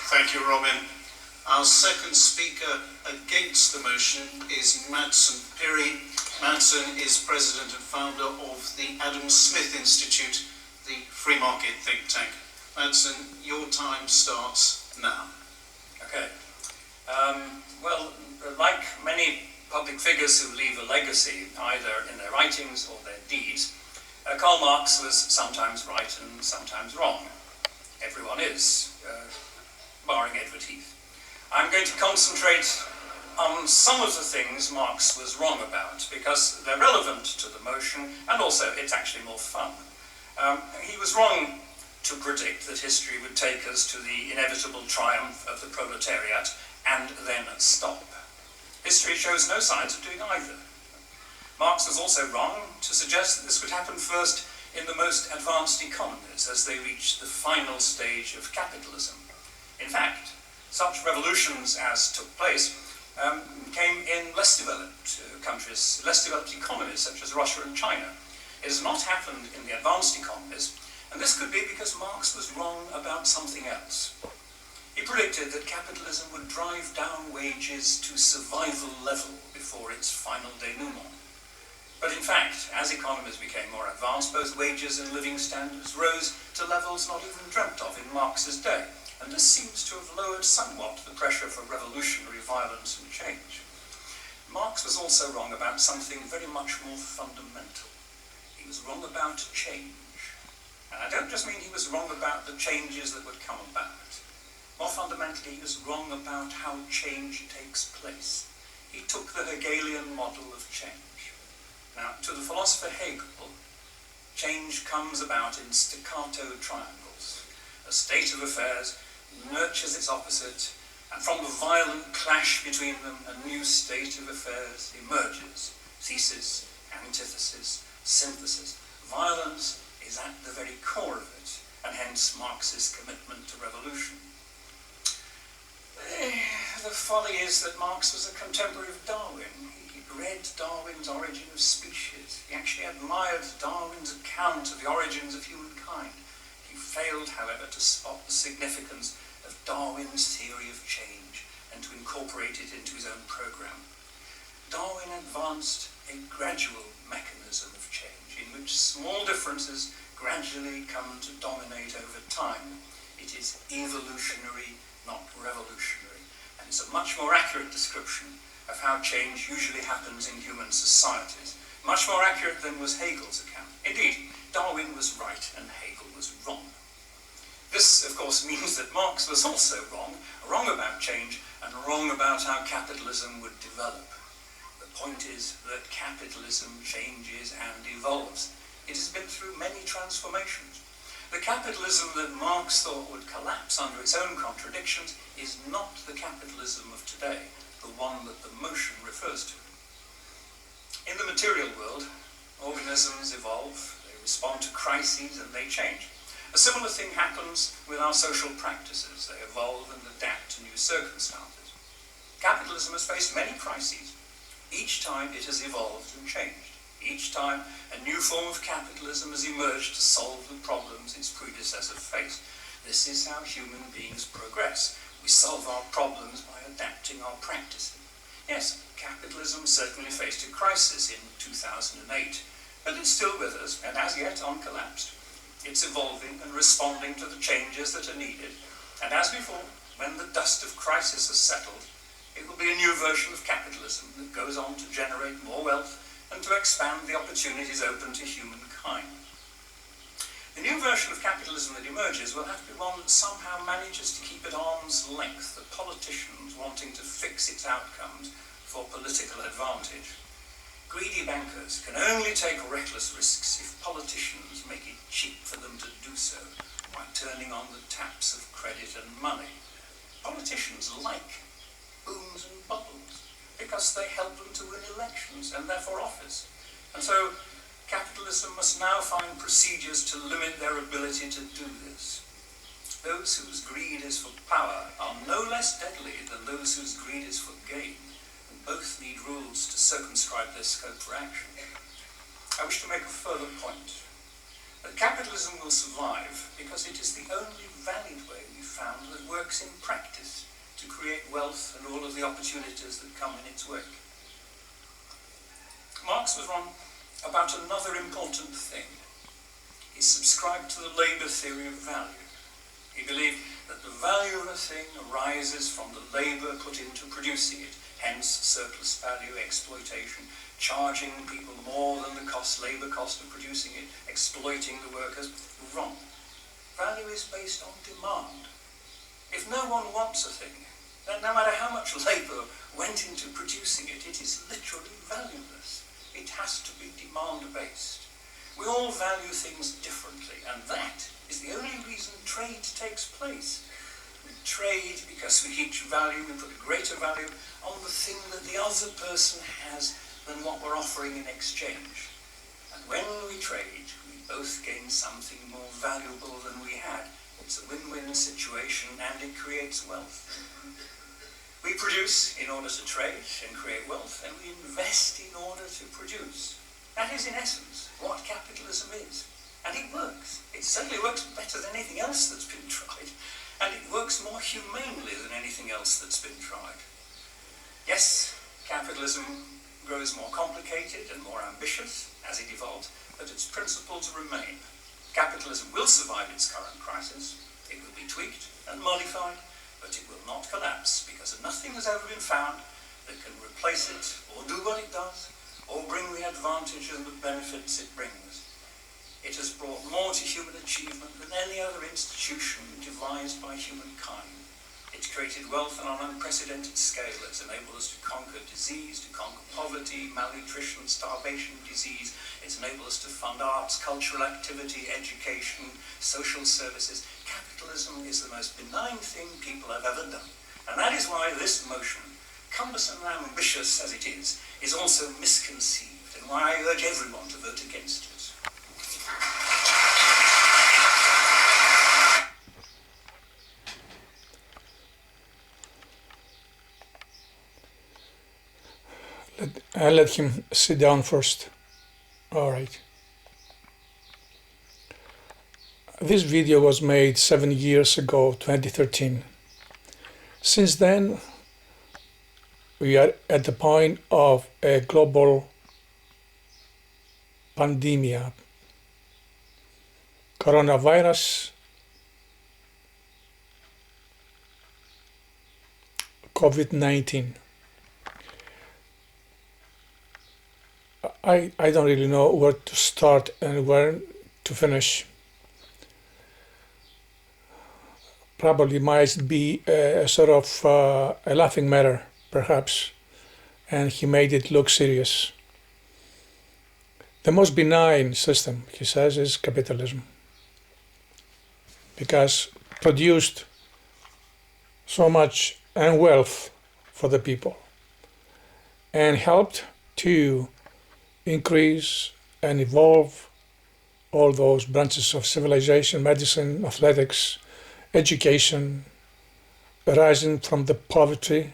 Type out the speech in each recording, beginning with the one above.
Thank you, Robin. Our second speaker against the motion is Madsen Pirie. Madsen is president and founder of the Adam Smith Institute, the free market think tank. Madsen, your time starts now. Okay. Well, like many public figures who leave a legacy, either in their writings or their deeds, Karl Marx was sometimes right and sometimes wrong. Everyone is, barring Edward Heath. I'm going to concentrate on some of the things Marx was wrong about, because they're relevant to the motion, and also it's actually more fun. He was wrong to predict that history would take us to the inevitable triumph of the proletariat and then stop. History shows no signs of doing either. Marx was also wrong to suggest that this would happen first in the most advanced economies as they reached the final stage of capitalism. In fact, such revolutions as took place came in less developed countries, less developed economies such as Russia and China. It has not happened in the advanced economies, and this could be because Marx was wrong about something else. He predicted that capitalism would drive down wages to survival level before its final denouement. But in fact, as economies became more advanced, both wages and living standards rose to levels not even dreamt of in Marx's day, and this seems to have lowered somewhat the pressure for revolutionary violence and change. Marx was also wrong about something very much more fundamental. He was wrong about change. And I don't just mean he was wrong about the changes that would come about. More fundamentally, he was wrong about how change takes place. He took the Hegelian model of change. Now, to the philosopher Hegel, change comes about in staccato triangles. A state of affairs nurtures its opposite, and from the violent clash between them, a new state of affairs emerges. Thesis, antithesis, synthesis. Violence is at the very core of it, and hence Marx's commitment to revolution. The folly is that Marx was a contemporary of Darwin. He read Darwin's Origin of Species. He actually admired Darwin's account of the origins of humankind. He failed, however, to spot the significance of Darwin's theory of change and to incorporate it into his own program. Darwin advanced a gradual mechanism of change in which small differences gradually come to dominate over time. It is evolutionary, not revolutionary, and it's a much more accurate description of how change usually happens in human societies. Much more accurate than was Hegel's account. Indeed, Darwin was right and Hegel was wrong. This, of course, means that Marx was also wrong about change and wrong about how capitalism would develop. The point is that capitalism changes and evolves. It has been through many transformations. The capitalism that Marx thought would collapse under its own contradictions is not the capitalism of today, the one that the motion refers to. In the material world, organisms evolve, they respond to crises, and they change. A similar thing happens with our social practices. They evolve and adapt to new circumstances. Capitalism has faced many crises. Each time it has evolved and changed. Each time a new form of capitalism has emerged to solve the problems its predecessor faced. This is how human beings progress. We solve our problems by adapting our practices. Yes, capitalism certainly faced a crisis in 2008, but it's still with us and as yet uncollapsed. It's evolving and responding to the changes that are needed. And as before, when the dust of crisis has settled, it will be a new version of capitalism that goes on to generate more wealth and to expand the opportunities open to humankind. The new version of capitalism that emerges will have to be one that somehow manages to keep at arm's length the politicians wanting to fix its outcomes for political advantage. Greedy bankers can only take reckless risks if politicians make it cheap for them to do so by turning on the taps of credit and money. Politicians like booms and bubbles because they help them to win elections and therefore office. And so capitalism must now find procedures to limit their ability to do this. Those whose greed is for power are no less deadly than those whose greed is for gain. Both need rules to circumscribe their scope for action. I wish to make a further point. That capitalism will survive because it is the only valid way we found that work works in practice to create wealth and all of the opportunities that come in its wake. Marx was wrong about another important thing. He subscribed to the labour theory of value. He believed that the value of a thing arises from the labour put into producing it, hence surplus value, exploitation, charging people more than the labour cost of producing it, exploiting the workers. Wrong. Value is based on demand. If no one wants a thing, then no matter how much labour went into producing it, it is literally valueless. It has to be demand-based. We all value things differently, and that is the only reason trade takes place. We trade because we each value, we put a greater value on the thing that the other person has than what we're offering in exchange. And when we trade, we both gain something more valuable than we had. It's a win-win situation, and it creates wealth. We produce in order to trade and create wealth, and we invest in order to produce. That is, in essence, what capitalism is. And it works. It certainly works better than anything else that's been tried. And it works more humanely than anything else that's been tried. Yes, capitalism grows more complicated and more ambitious as it evolves, but its principles remain. Capitalism will survive its current crisis. It will be tweaked and modified, but it will not collapse, because nothing has ever been found that can replace it or do what it does or bring the advantage and the benefits it brings. It has brought more to human achievement than any other institution devised by humankind. It's created wealth on an unprecedented scale. It's enabled us to conquer disease, to conquer poverty, malnutrition, starvation, disease. It's enabled us to fund arts, cultural activity, education, social services. Capitalism is the most benign thing people have ever done. And that is why this motion, cumbersome and ambitious as it is also misconceived, and why I urge everyone to vote against it. I'll let him sit down first. All right. This video was made 7 years ago, 2013. Since then, we are at the point of a global pandemic. Coronavirus, COVID-19. I don't really know where to start and where to finish. Probably might be a sort of a laughing matter, perhaps, and he made it look serious. The most benign system, he says, is capitalism, because produced so much and wealth for the people and helped to increase and evolve all those branches of civilization, medicine, athletics, education, arising from the poverty.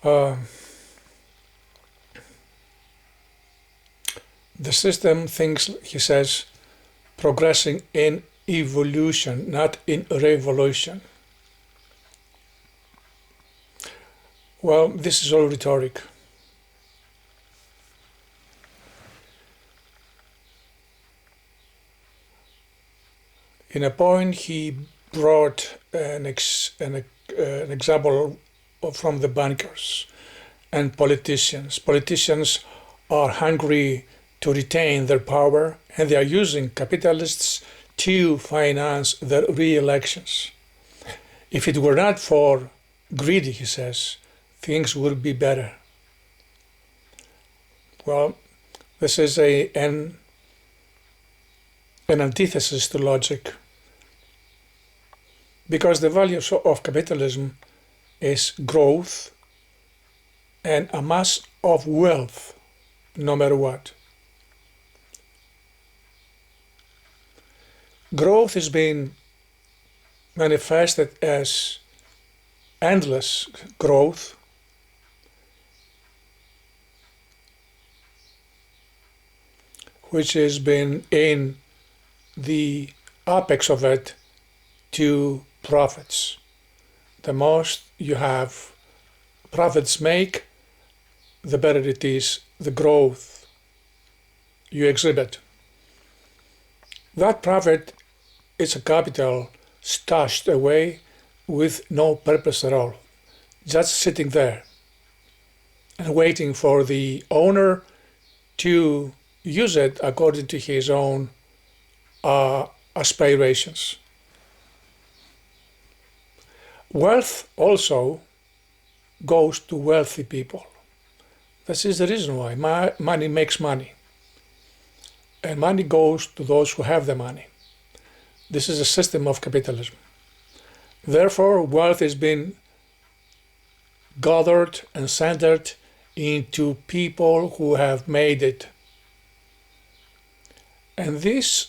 The system thinks, he says, progressing in evolution, not in revolution. Well, this is all rhetoric. In a point, he brought an example from the bankers and politicians. Politicians are hungry to retain their power, and they are using capitalists to finance their re-elections. If it were not for greed, he says, things would be better. Well, this is an antithesis to logic, because the value of capitalism is growth and a mass of wealth, no matter what. Growth is being manifested as endless growth, which has been in the apex of it to profits. The most you have profits make, the better it is the growth you exhibit. That profit is a capital stashed away with no purpose at all, just sitting there and waiting for the owner to use it according to his own aspirations. Wealth also goes to wealthy people. This is the reason why money makes money. And money goes to those who have the money. This is a system of capitalism. Therefore, wealth has been gathered and centered into people who have made it. And this,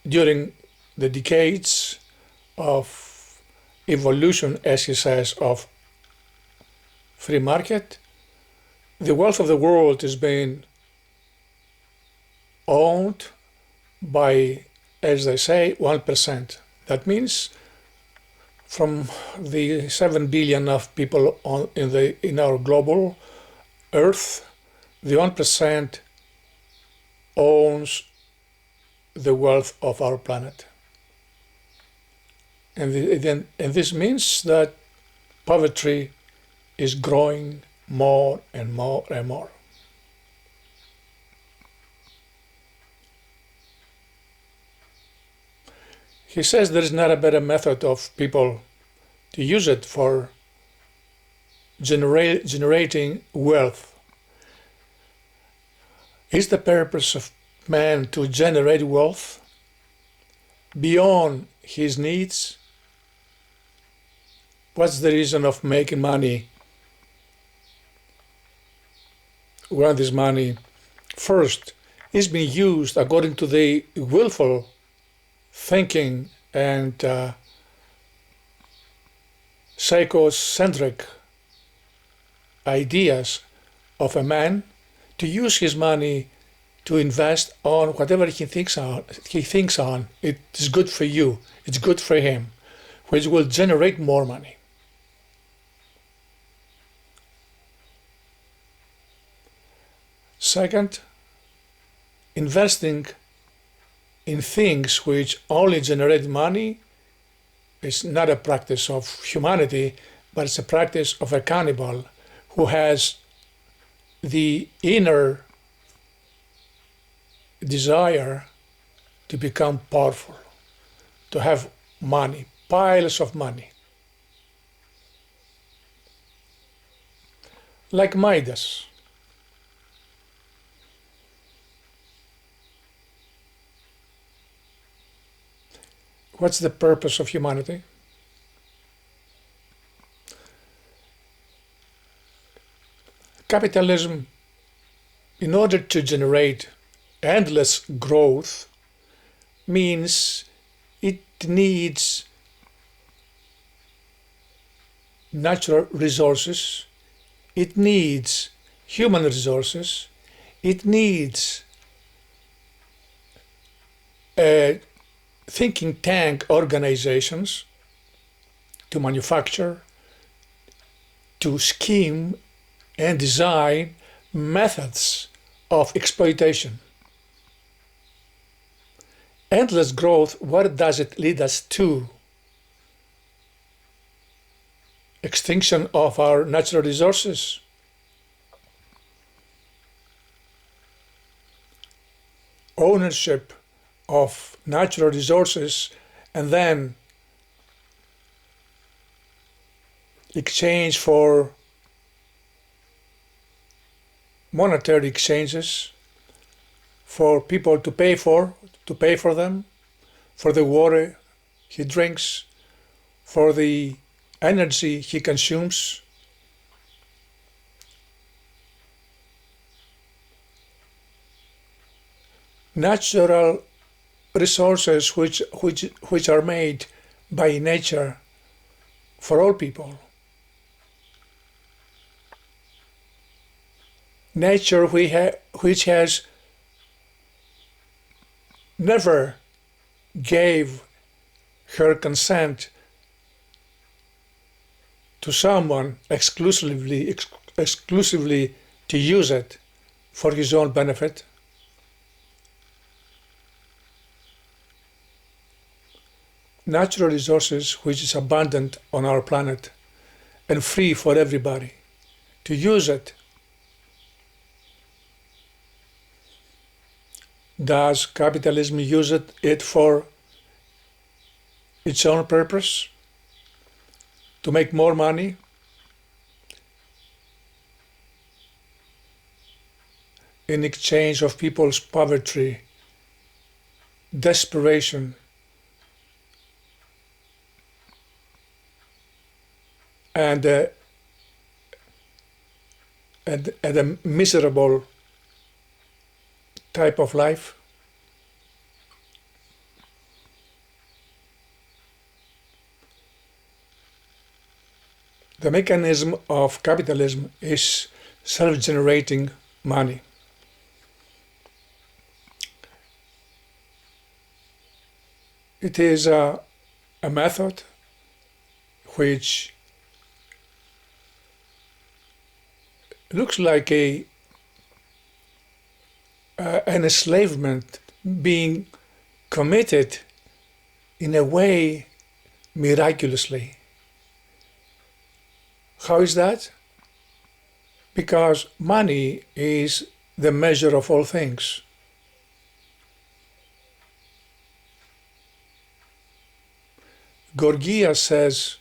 during the decades of evolution, as he says, of free market, the wealth of the world is being owned by, as they say, 1%. That means from the 7 billion of people in our global Earth, the 1% owns the wealth of our planet. And this means that poverty is growing more and more and more. He says there is not a better method of people to use it for generating wealth. Is the purpose of man to generate wealth beyond his needs? What's the reason of making money when this money first is being used according to the willful thinking and psychocentric ideas of a man, to use his money to invest on whatever he thinks on. It is good for you, it's good for him, which will generate more money. Second, investing in things which only generate money is not a practice of humanity, but it's a practice of a cannibal who has the inner desire to become powerful, to have money, piles of money. Like Midas. What's the purpose of humanity? Capitalism, in order to generate endless growth, means it needs natural resources, it needs human resources, it needs thinking tank organizations to manufacture, to scheme and design methods of exploitation. Endless growth, what does it lead us to? Extinction of our natural resources. Ownership of natural resources and then exchange for monetary exchanges, for people to pay for them, for the water he drinks, for the energy he consumes. Natural resources which are made by nature for all people. Nature which has never gave her consent to someone exclusively to use it for his own benefit. Natural resources which is abundant on our planet and free for everybody to use it. Does capitalism use it for its own purpose? To make more money? In exchange of people's poverty, desperation, and a miserable type of life? The mechanism of capitalism is self-generating money. It is a method which looks like an enslavement being committed in a way miraculously. How is that? Because money is the measure of all things. Gorgias says,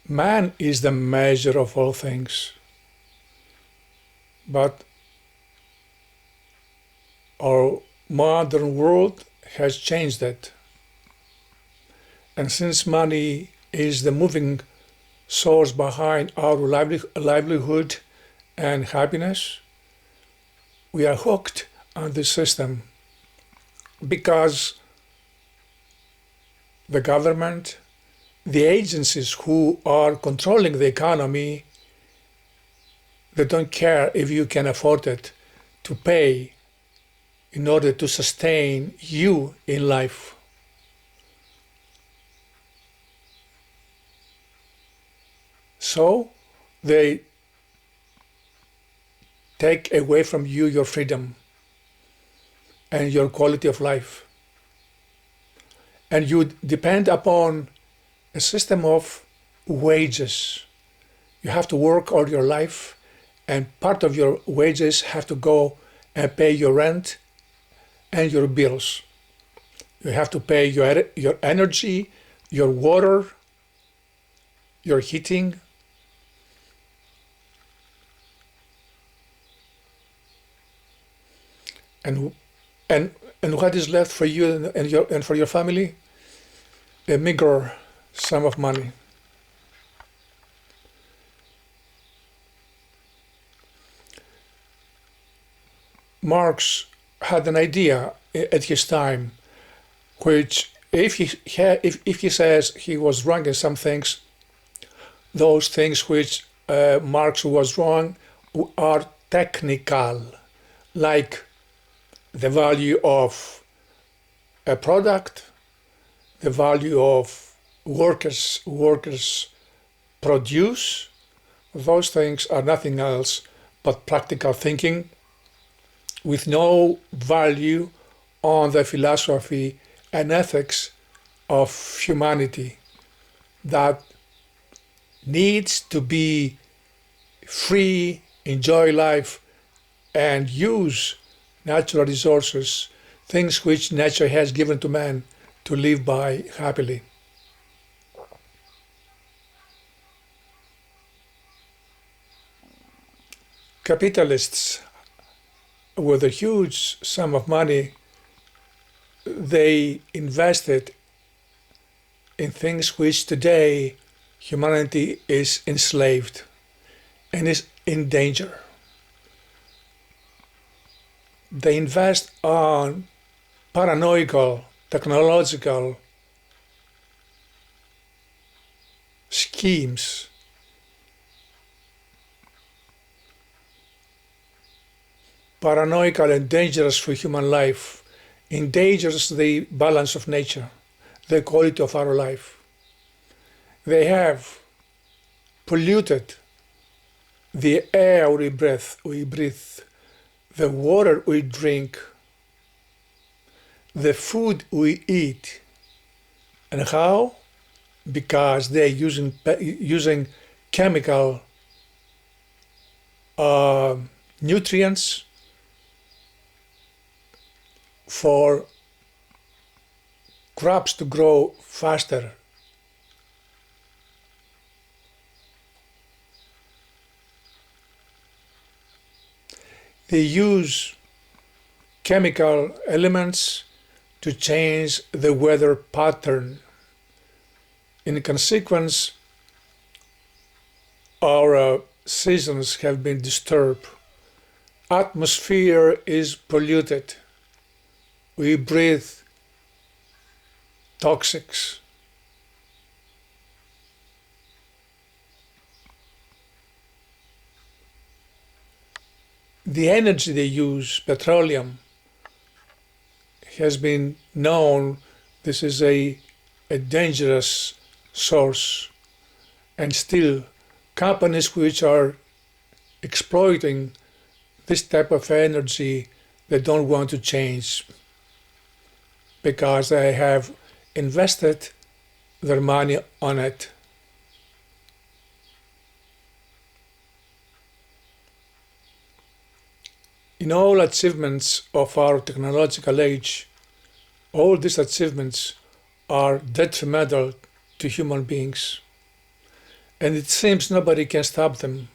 man is the measure of all things. But our modern world has changed that. And since money is the moving source behind our livelihood and happiness, we are hooked on this system because the government, the agencies who are controlling the economy, they don't care if you can afford it to pay in order to sustain you in life. So they take away from you your freedom and your quality of life. And you depend upon a system of wages. You have to work all your life, and part of your wages have to go and pay your rent and your bills. You have to pay your energy, your water, your heating. And what is left for you and for your family? A meager sum of money. Marx had an idea at his time, which if he says he was wrong in some things, those things which Marx was wrong are technical, like the value of a product, the value of workers produce. Those things are nothing else but practical thinking with no value on the philosophy and ethics of humanity that needs to be free, enjoy life, and use natural resources, things which nature has given to man to live by happily. Capitalists with a huge sum of money, they invested in things which today humanity is enslaved and is in danger. They invest on paranoical, technological schemes, paranoical and dangerous for human life endangers the balance of nature, the quality of our life. They have polluted the air we breathe, the water we drink, the food we eat. And how? Because they're using chemical nutrients for crops to grow faster. They use chemical elements to change the weather pattern. In consequence, our seasons have been disturbed. Atmosphere is polluted. We breathe toxics. The energy they use, petroleum, has been known this is a dangerous source, and still companies which are exploiting this type of energy, they don't want to change because they have invested their money on it. In all achievements of our technological age, all these achievements are detrimental to human beings, and it seems nobody can stop them.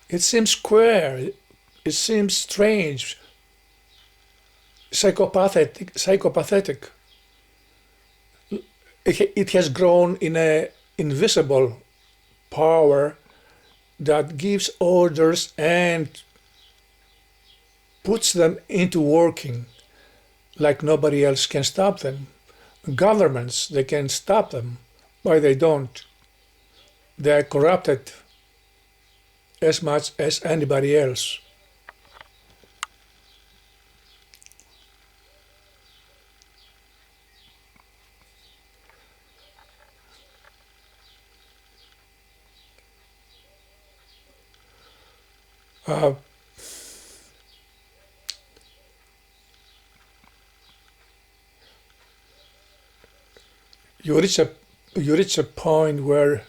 It seems queer, it seems strange, psychopathic. It has grown in an invisible power that gives orders and puts them into working like nobody else can stop them. Governments, they can stop them, but they don't. They are corrupted as much as anybody else. You reach a point where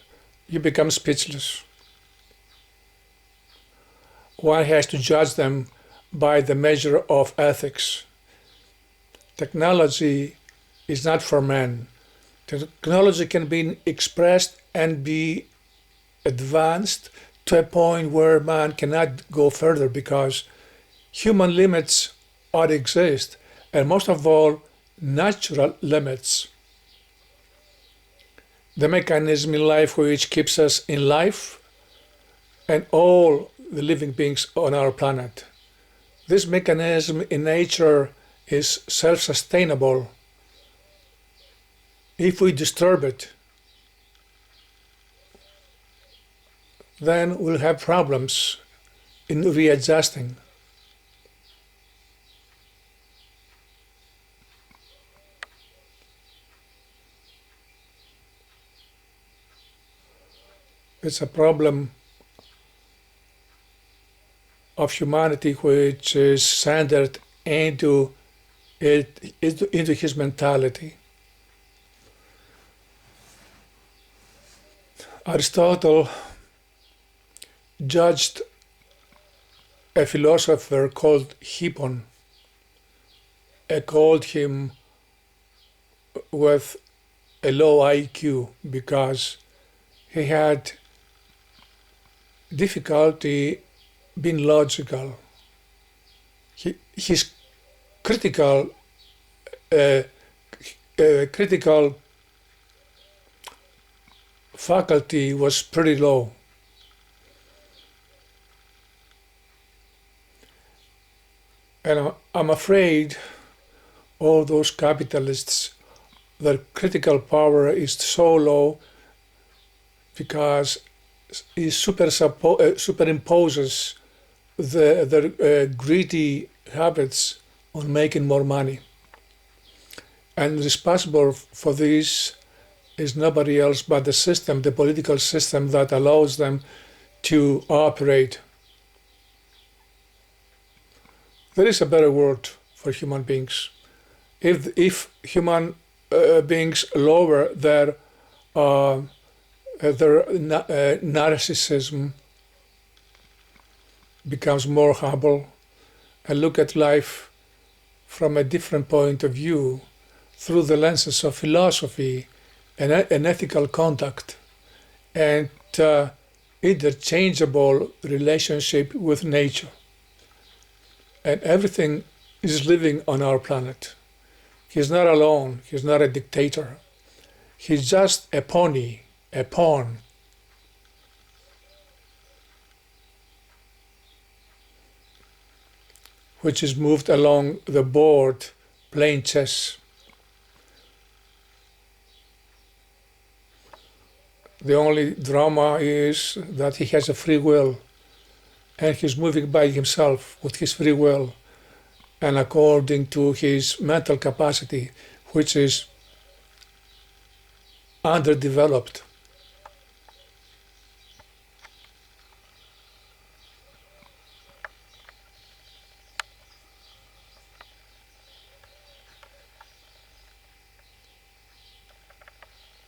you become speechless. One has to judge them by the measure of ethics. Technology is not for man. Technology can be expressed and be advanced to a point where man cannot go further because human limits ought to exist, and most of all, natural limits. The mechanism in life which keeps us in life and all the living beings on our planet. This mechanism in nature is self-sustainable. If we disturb it, then we'll have problems in readjusting. It's a problem of humanity which is centered into his mentality. Aristotle judged a philosopher called Hippon, called him with a low IQ because he had difficulty being logical. His critical faculty was pretty low. And I'm afraid all those capitalists, their critical power is so low because it superimposes their greedy habits on making more money. And responsible for this is nobody else but the system, the political system that allows them to operate. There is a better word for human beings. If human beings lower their narcissism, becomes more humble, and look at life from a different point of view, through the lenses of philosophy and an ethical conduct, and interchangeable relationship with nature. And everything is living on our planet. He's not alone, he's not a dictator. He's just a pony, a pawn. Which is moved along the board playing chess. The only drama is that he has a free will, and he's moving by himself with his free will and according to his mental capacity, which is underdeveloped.